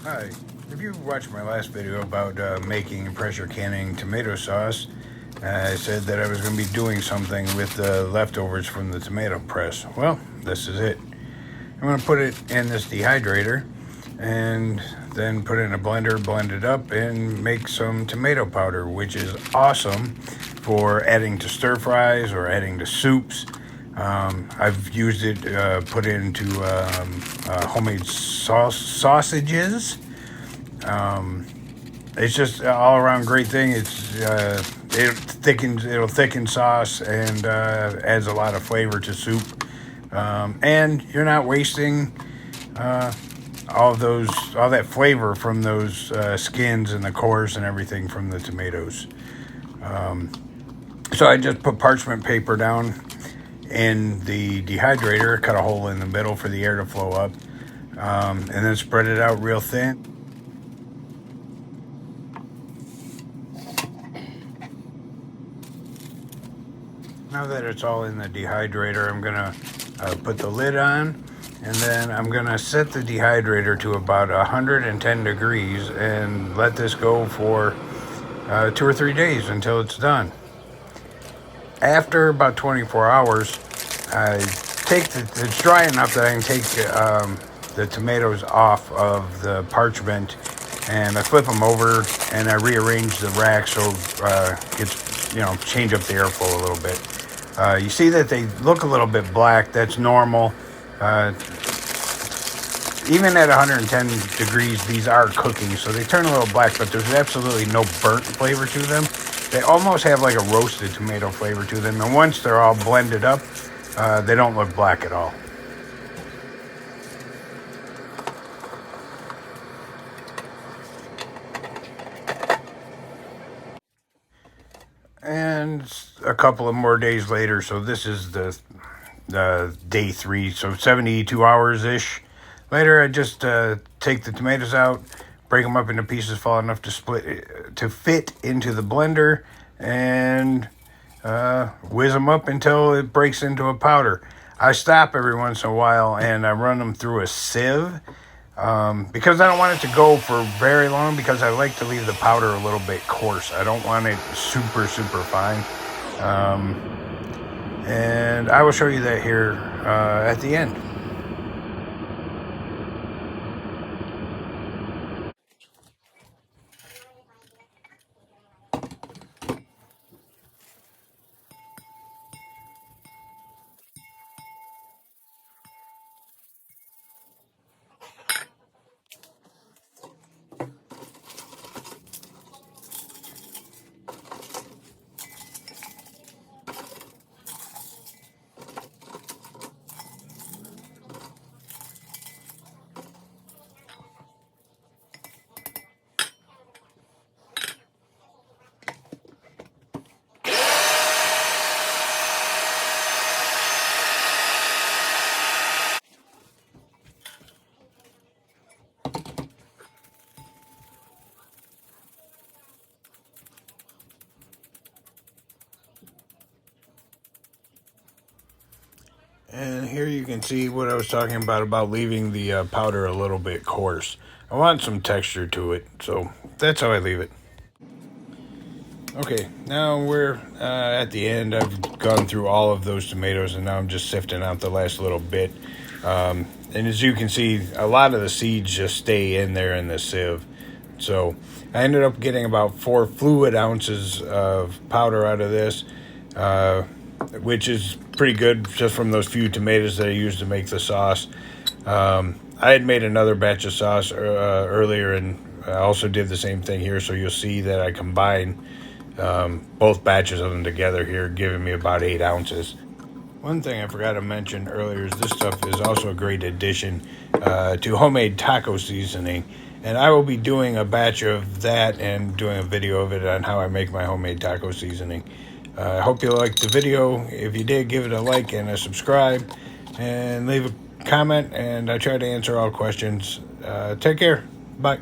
Hi. If you watched my last video about making and pressure canning tomato sauce, I said that I was going to be doing something with the leftovers from the tomato press. Well, this is it. I'm going to put it in this dehydrator and then put it in a blender, blend it up, and make some tomato powder, which is awesome for adding to stir fries or adding to soups. I've used it, put it into homemade sausages. It's just all around great thing. It'll thicken sauce and adds a lot of flavor to soup. And you're not wasting all that flavor from those skins and the cores and everything from the tomatoes. So I just put parchment paper down in the dehydrator, cut a hole in the middle for the air to flow up, and then spread it out real thin. Now that it's all in the dehydrator, I'm gonna put the lid on, and then I'm gonna set the dehydrator to about 110 degrees and let this go for 2 or 3 days until it's done. After about 24 hours, it's dry enough that I can take the tomatoes off of the parchment, and I flip them over and I rearrange the rack so it's change up the airflow a little bit. You see that they look a little bit black. That's normal. Even at 110 degrees, these are cooking, so they turn a little black, but there's absolutely no burnt flavor to them. They almost have like a roasted tomato flavor to them, and once they're all blended up, they don't look black at all. And a couple of more days later, so this is the day 3, so 72 hours ish later, I just take the tomatoes out, break them up into pieces small enough to fit into the blender, and whiz them up until it breaks into a powder. I stop every once in a while and I run them through a sieve because I don't want it to go for very long, because I like to leave the powder a little bit coarse. I don't want it super fine. And I will show you that here at the end. And here you can see what I was talking about leaving the powder a little bit coarse. I want some texture to it, so that's how I leave it. Okay, now we're at the end. I've gone through all of those tomatoes, and now I'm just sifting out the last little bit. And as you can see, a lot of the seeds just stay in there in the sieve. So I ended up getting about 4 fluid ounces of powder out of this, which is pretty good just from those few tomatoes that I used to make the sauce. I had made another batch of sauce earlier, and I also did the same thing here, so you'll see that I combined both batches of them together here, giving me about 8 ounces. One thing I forgot to mention earlier is this stuff is also a great addition to homemade taco seasoning, and I will be doing a batch of that and doing a video of it on how I make my homemade taco seasoning. I hope you liked the video. If you did, give it a like and a subscribe, and leave a comment, and I try to answer all questions. Take care. Bye.